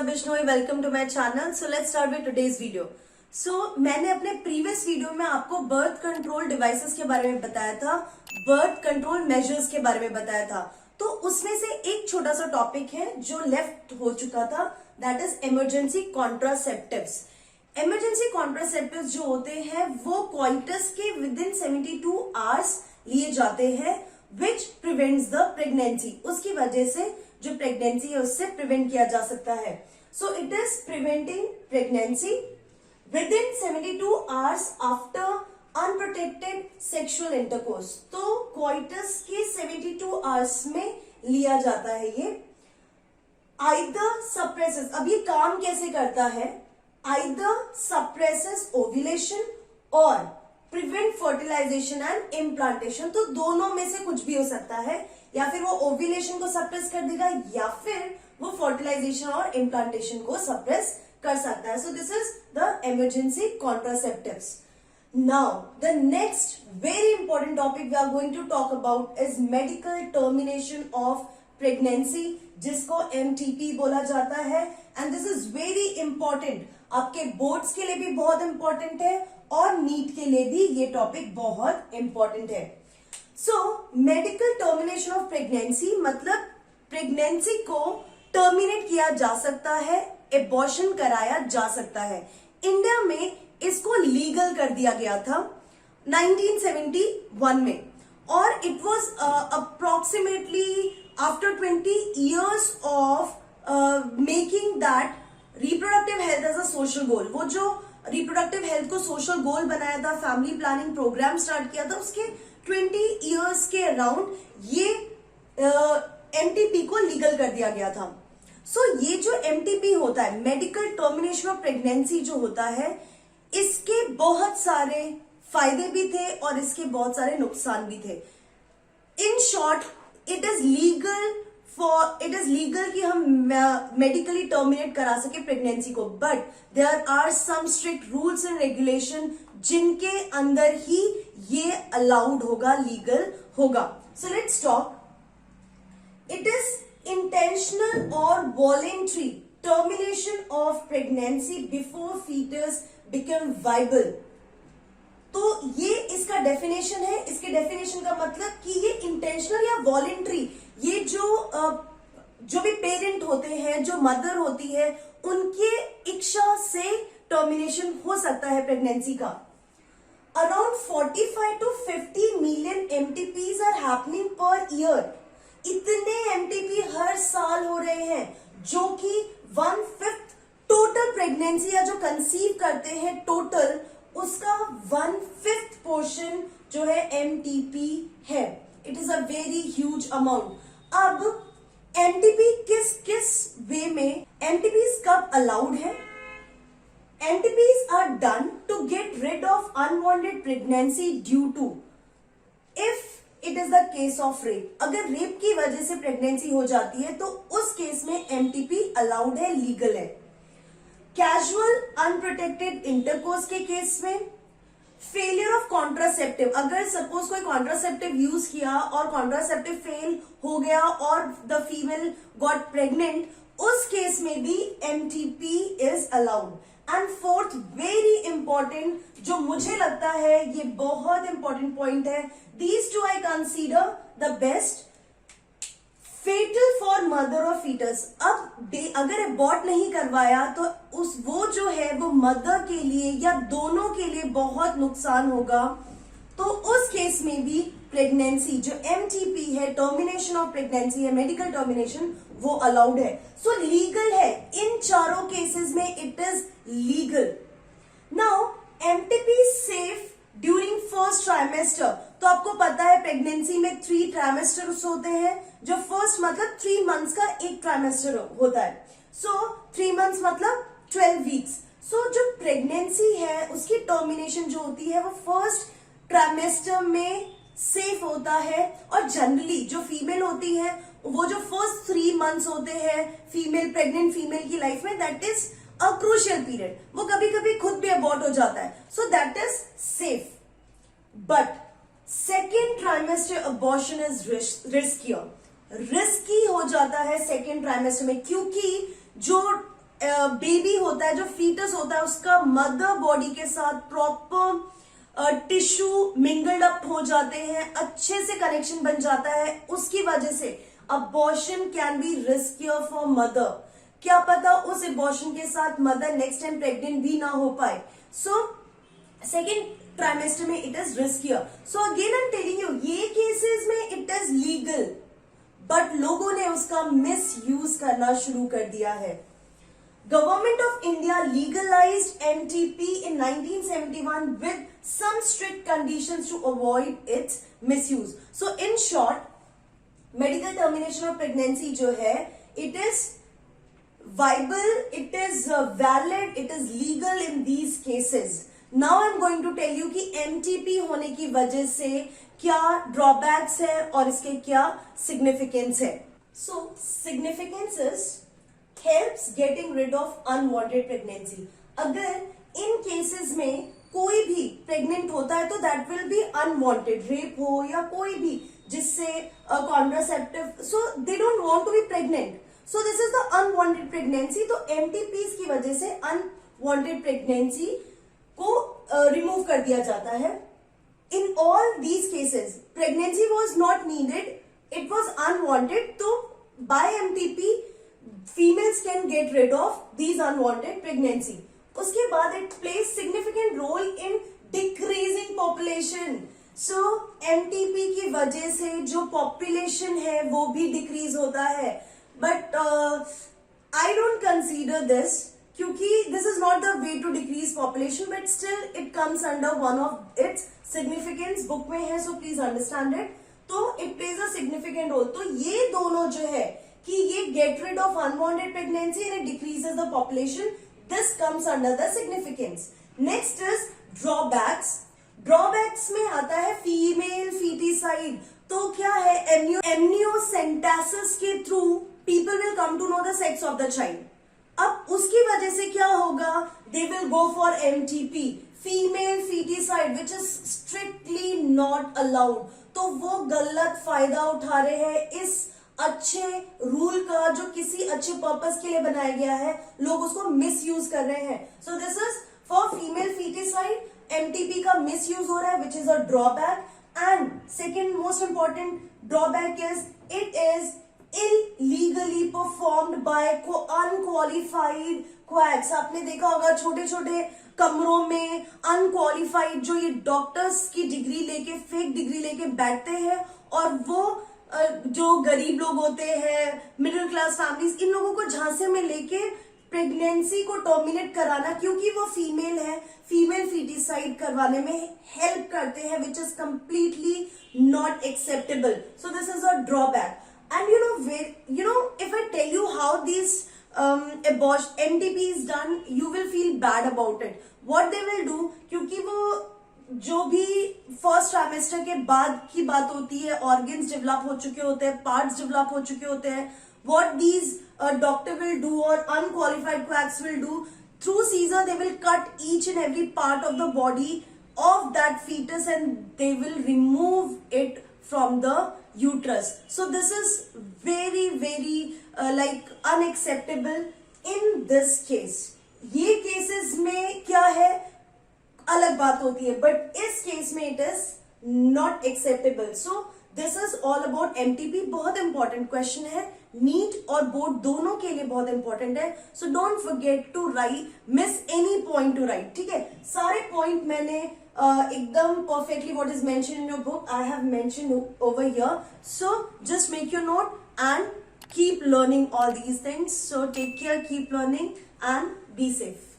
Bishnoi, welcome to my channel. So let's start with today's video. मैंने अपने previous video में आपको birth control devices के बारे में बताया था, बर्थ कंट्रोल मेजर्स के बारे में बताया था. तो उसमें से एक छोटा सा टॉपिक है जो लेफ्ट हो चुका था, that is emergency contraceptives. Emergency contraceptives जो होते हैं वो क्वाइटस के विद इन 72 आवर्स लिए जाते हैं, विच प्रिवेंट्स द प्रेगनेंसी. उसकी वजह से जो प्रेगनेंसी है उससे प्रिवेंट किया जा सकता है. So it is preventing pregnancy with in 72 hours after unprotected sexual intercourse. तो क्वाइटस के 72 आवर्स में लिया जाता है ये. आइदर सप्रेसेस, अब ये काम कैसे करता है, आइदर सप्रेसेस ओव्यूलेशन और प्रिवेंट फर्टिलाइजेशन एंड इम्प्लांटेशन. तो दोनों में से कुछ भी हो सकता है, या फिर वो ओव्यूलेशन को सप्रेस कर देगा या फिर वो फर्टिलाइजेशन और इम्प्लांटेशन को सप्रेस कर सकता है. So this is the emergency contraceptives. Now the next very important topic we are going to talk about is medical termination of pregnancy, जिसको MTP बोला जाता है. And this is very important, आपके boards के लिए भी बहुत इंपॉर्टेंट है और नीट के लिए भी ये टॉपिक बहुत इंपॉर्टेंट है. So medical termination of pregnancy मतलब प्रेगनेंसी को टर्मिनेट किया जा सकता है, एबॉर्शन कराया जा सकता है. इंडिया में इसको लीगल कर दिया गया था 1971 में, और it was approximately after 20 years of making that reproductive health as a social goal. वो जो रिप्रोडक्टिव हेल्थ को सोशल गोल बनाया था, फैमिली प्लानिंग प्रोग्राम स्टार्ट किया था, उसके 20 years के अराउंड ये MTP को लीगल कर दिया गया था. सो ये जो MTP होता है, मेडिकल टर्मिनेशन ऑफ प्रेगनेंसी जो होता है, इसके बहुत सारे फायदे भी थे और इसके बहुत सारे नुकसान भी थे. In short it is legal कि हम मेडिकली टर्मिनेट करा सके प्रेगनेंसी को, but there are some strict rules and regulation जिनके अंदर ही ये अलाउड होगा, लीगल होगा. So let's talk. It is intentional और voluntary termination of pregnancy before foetus become viable. तो ये इसका डेफिनेशन है. इसके डेफिनेशन का मतलब कि ये इंटेंशनल या वॉलेंट्री, ये जो भी पेरेंट होते हैं, जो मदर होती है, उनके इच्छा से टर्मिनेशन हो सकता है प्रेगनेंसी का. Around 45 to 50 million MTPs are happening per year. इतने MTP हर साल हो रहे हैं, जो कि 1/5 टोटल प्रेगनेंसी या जो कंसीव करते हैं टोटल, उसका 1/5 पोर्शन जो है MTP है. It is a very huge amount. अब MTP किस वे में, MTPs कब अलाउड है? MTPs are done to get rid of unwanted pregnancy due to, if it is the case of rape. अगर रेप की वजह से प्रेगनेंसी हो जाती है तो उस केस में MTP अलाउड है, लीगल है. कैजुअल अनप्रोटेक्टेड इंटरकोर्स के केस में, फेलियर ऑफ कॉन्ट्रासेप्टिव, अगर सपोज कोई कॉन्ट्रासेप्टिव यूज किया और कॉन्ट्रासेप्टिव फेल हो गया और द फीमेल गॉट प्रेग्नेंट, उस केस में भी MTP is allowed. And fourth very important, जो मुझे लगता है ये बहुत इंपॉर्टेंट पॉइंट है, these two I consider the best, fatal for mother और फीटस. अब अगर अबॉर्ट नहीं करवाया तो वो जो है वो मदर के लिए या दोनों के लिए बहुत नुकसान होगा. तो उस केस में भी प्रेगनेंसी जो MTP है, टर्मिनेशन ऑफ प्रेगनेंसी है, मेडिकल टर्मिनेशन, वो अलाउड है. सो लीगल है इन चारों केसेस में, it is legal. Now MTP safe during first trimester. तो आपको पता है प्रेगनेंसी में 3 ट्राइमेस्टर्स होते हैं. जो फर्स्ट मतलब 3 months का एक ट्राइमेस्टर होता है. सो 3 months मतलब 12 weeks. सो जो प्रेगनेंसी है उसकी टर्मिनेशन जो होती है वो फर्स्ट ट्राइमेस्टर में सेफ होता है. और जनरली जो फीमेल होती है, वो जो फर्स्ट 3 months होते हैं प्रेग्नेंट फीमेल की लाइफ में, that is a crucial period. वो कभी कभी खुद भी अबॉर्ट हो जाता है. So that is safe. But second trimester abortion is risky हो जाता है सेकेंड ट्राइमेस्टर में, क्योंकि जो बेबी होता है, जो फीटस होता है, उसका मदर बॉडी के साथ प्रॉपर टिश्यू मिंगल्ड अप हो जाते हैं, अच्छे से कनेक्शन बन जाता है, उसकी वजह से abortion can be riskier for mother. क्या पता उस अबॉर्शन के साथ मदर नेक्स्ट टाइम प्रेग्नेंट भी ना हो पाए। सो सेकेंड ट्राइमेस्टर में it is riskier. So again I am telling you, ये केसेस में इट इज लीगल, बट लोगों ने उसका मिस यूज करना शुरू कर दिया है। Government of India legalized MTP in 1971 with some strict conditions to avoid its misuse. So in short, medical termination of pregnancy जो है, it is viable, it is valid, it is legal in these cases. Now I'm going to tell you कि MTP होने की वजह से क्या drawbacks है और इसके क्या significance है। So significance is helps getting rid of unwanted pregnancy. अगर इन केसेस में कोई भी प्रेग्नेंट होता है तो that will be unwanted, rape हो या कोई भी जिससे contraceptive, so they don't want to be pregnant, so this is the unwanted pregnancy. तो एमटीपीज की वजह से अनवांटेड प्रेगनेंसी को रिमूव कर दिया जाता है। In all these cases pregnancy was not needed, it was unwanted, तो by MTP females can get rid of these unwanted pregnancy. उसके बाद it plays significant role in decreasing population. So MTP की वजह से जो population है वो भी decrease होता है, but I don't consider this क्योंकि this is not the way to decrease population, but still it comes under one of its significance, book में है, so please understand it. तो it plays a significant role. तो ये दोनों जो है कि ये get rid of unwanted pregnancy and it decreases the population, this comes under the significance. Next is drawbacks. Drawbacks में आता है फीमेल फीटिसाइड। तो क्या है, एमनियोसेंटेसिस के through people will come to know the sex of the child. अब उसकी वजह से क्या होगा, they will go for MTP, female foeticide, which is strictly not allowed. तो वो गलत फायदा उठा रहे हैं इस अच्छे रूल का जो किसी अच्छे पर्पस के लिए बनाया गया है, लोग उसको मिस यूज कर रहे हैं। सो this is for female foeticide, MTP का मिस यूज हो रहा है, which is a drawback. And second most important drawback is it is illegally performed by unqualified quacks. आपने देखा होगा छोटे छोटे कमरों में अनक्वालिफाइड जो ये डॉक्टर्स की डिग्री लेके, फेक डिग्री लेके बैठते हैं, और वो जो गरीब लोग होते हैं, मिडिल क्लास फैमिलीज, इन लोगों को झांसे में लेके प्रेगनेंसी को टर्मिनेट कराना, क्योंकि वो फीमेल है, फीमेल फीटिसाइड करवाने में हेल्प करते हैं, which is completely not acceptable. So this is a drawback. And you know if I tell you how these MTP is done, you will feel bad about it. What they will do, क्योंकि वो जो भी first trimester के बाद की बात होती है, ऑर्गन्स डेवलप हो चुके होते हैं, पार्ट्स डेवलप हो चुके होते हैं, what these doctor will do और unqualified quacks will do, through scissor they will cut each and every part of the body of that foetus and they will remove it from the uterus. So this is very very like unacceptable in this case. ये cases में क्या है, अलग बात होती है, but इस case में it is not acceptable. So this is all about MTP. बहुत इंपॉर्टेंट क्वेश्चन है, नीट और बोर्ड दोनों के लिए बहुत इंपॉर्टेंट है. So don't forget to write, miss any point to write. ठीक है, सारे पॉइंट मैंने एकदम perfectly what is mention in your book I have mention over here. So just make your note and keep learning all these things. So take care, keep learning and be safe.